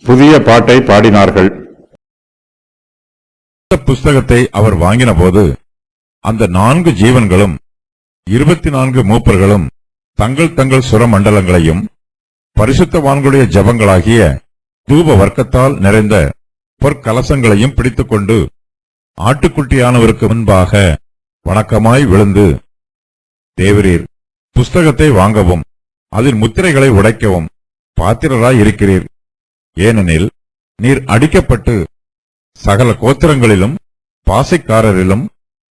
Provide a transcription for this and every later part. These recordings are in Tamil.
புதிய பாட்டை பாடினார்கள். புஸ்தகத்தை அவர் வாங்கின போது அந்த 4 ஜீவன்களும் 24 மூப்பர்களும் தங்கள் தங்கள் சுரமண்டலங்களையும் பரிசுத்தவான்களுடைய ஜெபங்களாகிய தூப வர்க்கத்தால் நிறைந்த பொற்கலசங்களையும் பிடித்துக்கொண்டு ஆட்டுக்குட்டியானவருக்கு முன்பாக வணக்கமாய் விழுந்து, தேவரீர், புஸ்தகத்தை வாங்கவும் அதன் முத்திரைகளை உடைக்கவும் பாத்திரராய் இருக்கிறீர். ஏனெனில் நீர் அடிக்கப்பட்டு சகல கோத்திரங்களிலும் பாசைக்காரரிலும்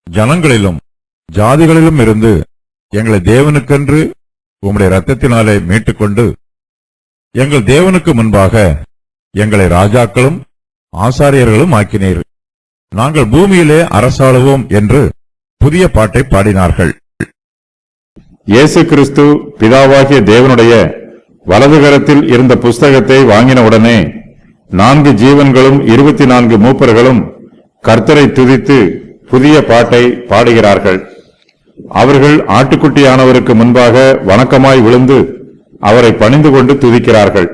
ஜனங்களிலும் ஜாதிகளிலும் இருந்து எங்களை தேவனுக்கென்று உம்முடைய இரத்தத்தினாலே மீட்டுக்கொண்டு எங்கள் தேவனுக்கு முன்பாக எங்களை ராஜாக்களும் ஆசாரியர்களும் ஆக்கினீர். நாங்கள் பூமியிலே அரசாளுவோம் என்று புதிய பாட்டை பாடினார்கள். இயேசு கிறிஸ்து பிதாவாகிய தேவனுடைய வலதுகரத்தில் இருந்த புஸ்தகத்தை வாங்கினவுடனே 4 ஜீவன்களும் 24 மூப்பர்களும் கர்த்தரை துதித்து புதிய பாட்டை பாடுகிறார்கள். அவர்கள் ஆட்டுக்குட்டியானவருக்கு முன்பாக வணக்கமாய் விழுந்து அவரை பணிந்து கொண்டு துதிக்கிறார்கள்.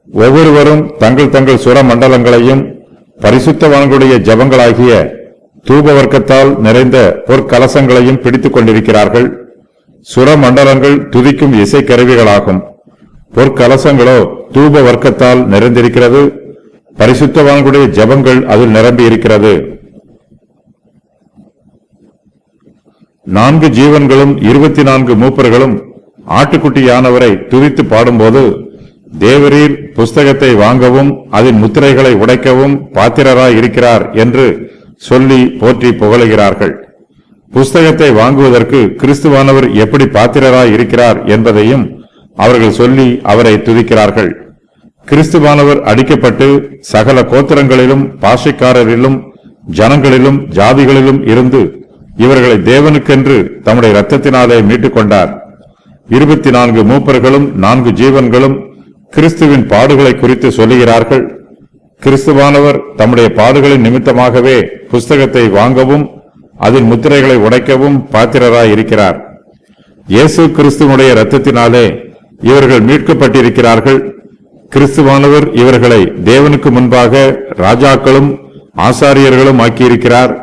ஒவ்வொருவரும் தங்கள் தங்கள் சுர மண்டலங்களையும் பரிசுத்தவான்களுடைய ஜெபங்களாகிய தூப வர்க்கத்தால் நிறைந்த பொற்கலசங்களையும் பிடித்துக் கொண்டிருக்கிறார்கள். சுர மண்டலங்கள் துதிக்கும் இசைக்கருவிகளாகும். பொற்கலசங்களோ தூப வர்க்கத்தால் நிறைந்திருக்கிறது. பரிசுத்தவான்களுடைய ஜெபங்கள் அதில் நிரம்பி இருக்கிறது. 4 ஜீவன்களும் 24 மூப்பர்களும் ஆட்டுக்குட்டியானவரை துதித்து பாடும்போது, தேவரீர் புஸ்தகத்தை வாங்கவும் அதன் முத்திரைகளை உடைக்கவும் பாத்திரராய் இருக்கிறார் என்று சொல்லி போற்றி புகழுகிறார்கள். புஸ்தகத்தை வாங்குவதற்கு கிறிஸ்துவானவர் எப்படி பாத்திரராய் இருக்கிறார் என்பதையும் அவர்கள் சொல்லி அவரை துதிக்கிறார்கள். கிறிஸ்துவானவர் அடிக்கப்பட்டு சகல கோத்திரங்களிலும் பாஷைக்காரரிலும் ஜனங்களிலும் ஜாதிகளிலும் இருந்து இவர்களை தேவனுக்கென்று தம்முடைய இரத்தத்தினாலே மீட்டுக் கொண்டார். 24 மூப்பர்களும் 4 ஜீவன்களும் கிறிஸ்துவின் பாடுகளை குறித்து சொல்லுகிறார்கள். கிறிஸ்துவானவர் தம்முடைய பாடுகளின் நிமித்தமாகவே புஸ்தகத்தை வாங்கவும் அதன் முத்திரைகளை உடைக்கவும் பாத்திரராய் இருக்கிறார். இயேசு கிறிஸ்துவனுடைய இரத்தத்தினாலே இவர்கள் மீட்கப்பட்டிருக்கிறார்கள். கிறிஸ்துவானவர் இவர்களை தேவனுக்கு முன்பாக ராஜாக்களும் ஆசாரியர்களும் ஆக்கியிருக்கிறார்.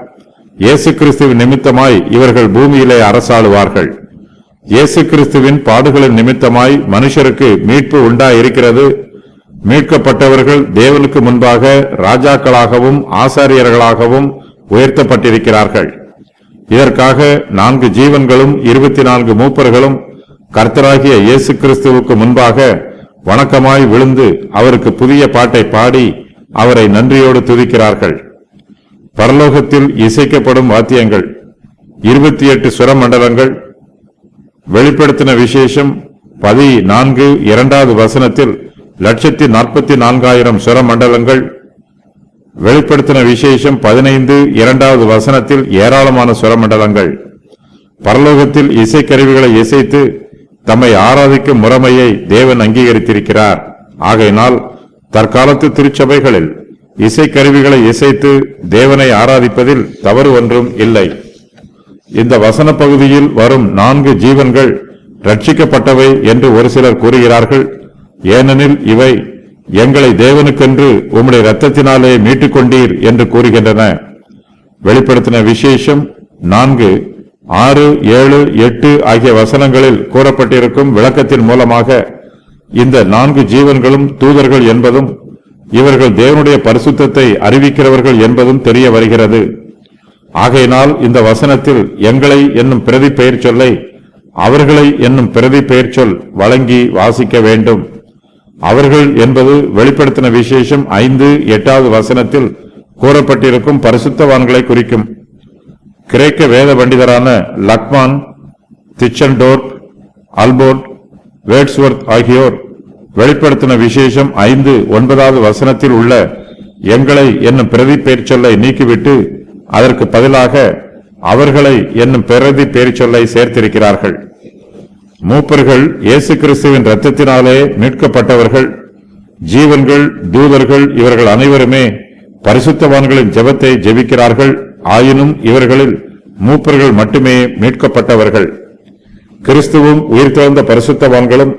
இயேசு கிறிஸ்துவின் நிமித்தமாய் இவர்கள் பூமியிலே அரசாளுவார்கள். இயேசு கிறிஸ்துவின் பாடுகளின் நிமித்தமாய் மனுஷருக்கு மீட்பு உண்டாயிருக்கிறது. மீட்கப்பட்டவர்கள் தேவனுக்கு முன்பாக ராஜாக்களாகவும் ஆசாரியர்களாகவும் உயர்த்தப்பட்டிருக்கிறார்கள். இதற்காக 4 ஜீவன்களும் 24 மூப்பர்களும் கர்த்தராகிய இயேசு கிறிஸ்துவுக்கு முன்பாக வணக்கமாய் விழுந்து அவருக்கு புதிய பாட்டை பாடி அவரை நன்றியோடு துதிக்கிறார்கள். பரலோகத்தில் இசைக்கப்படும் வாத்தியங்கள் 28 சுரமண்டலங்கள். வெளிப்படுத்தின விசேஷம் 14 2வது வசனத்தில் 144,000 சுரமண்டலங்கள். வெளிப்படுத்தின விசேஷம் 15 2வது வசனத்தில் ஏராளமான சுரமண்டலங்கள். பரலோகத்தில் இசைக்கருவிகளை இசைத்து தம்மை ஆராதிக்கும் முறைமையை தேவன் அங்கீகரித்திருக்கிறார். ஆகையினால் தற்காலத்து திருச்சபைகளில் இசைக்கருவிகளை இசைத்து தேவனை ஆராதிப்பதில் தவறு ஒன்றும் இல்லை. இந்த வசன பகுதியில் வரும் 4 ஜீவன்கள் ரட்சிக்கப்பட்டவை என்று ஒரு சிலர் கூறுகிறார்கள். ஏனெனில் இவை எங்களை தேவனுக்கென்று உம்முடைய இரத்தத்தினாலே மீட்டுக் கொண்டீர் என்று கூறுகின்றன. வெளிப்படுத்தின விசேஷம் 4, 6, 7, 8 ஆகிய வசனங்களில் கூறப்பட்டிருக்கும் விளக்கத்தின் மூலமாக இந்த 4 ஜீவன்களும் தூதர்கள் என்பதும் இவர்கள் தேவனுடைய பரிசுத்தத்தை அறிவிக்கிறவர்கள் என்பதும் தெரிய வருகிறது. ஆகையினால் இந்த வசனத்தில் எங்களை என்னும் பிரதி பெயர் சொல்லை அவர்களை என்னும் பிரதி பெயர் சொல் வழங்கி வாசிக்க வேண்டும். அவர்கள் என்பது வெளிப்படுத்தின விசேஷம் 5, 8வது வசனத்தில் கூறப்பட்டிருக்கும் பரிசுத்தவான்களை குறிக்கும். கிரேக்க வேத பண்டிதரான லக்மான், திச்சன்டோர்ப், அல்போர்ட், வேட்ஸ்வர்த் ஆகியோர் வெளிப்படுத்தின விசேஷம் 5, 9வது வசனத்தில் உள்ள எங்களை என்னும் பிரதி பெயர் சொல்லை நீக்கிவிட்டு அதற்கு பதிலாக அவர்களை என்னும் பிரதி பெயர் சொல்லை சேர்த்திருக்கிறார்கள். மூப்பர்கள் இயேசு கிறிஸ்துவின் இரத்தத்தினாலே மீட்கப்பட்டவர்கள். ஜீவன்கள், தூதர்கள் இவர்கள் அனைவருமே பரிசுத்தவான்களின் ஜெபத்தை ஜெபிக்கிறார்கள். ஆயினும் இவர்களில் மூப்பர்கள் மட்டுமே மீட்கப்பட்டவர்கள். கிறிஸ்துவும் உயிர்த்தெழுந்த பரிசுத்தவான்களும்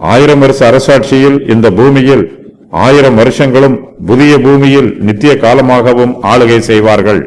1000 வருஷ அரசாட்சியில் இந்த பூமியில் 1000 வருஷங்களும் புதிய பூமியில் நித்திய காலமாகவும் ஆளுகை செய்வார்கள்.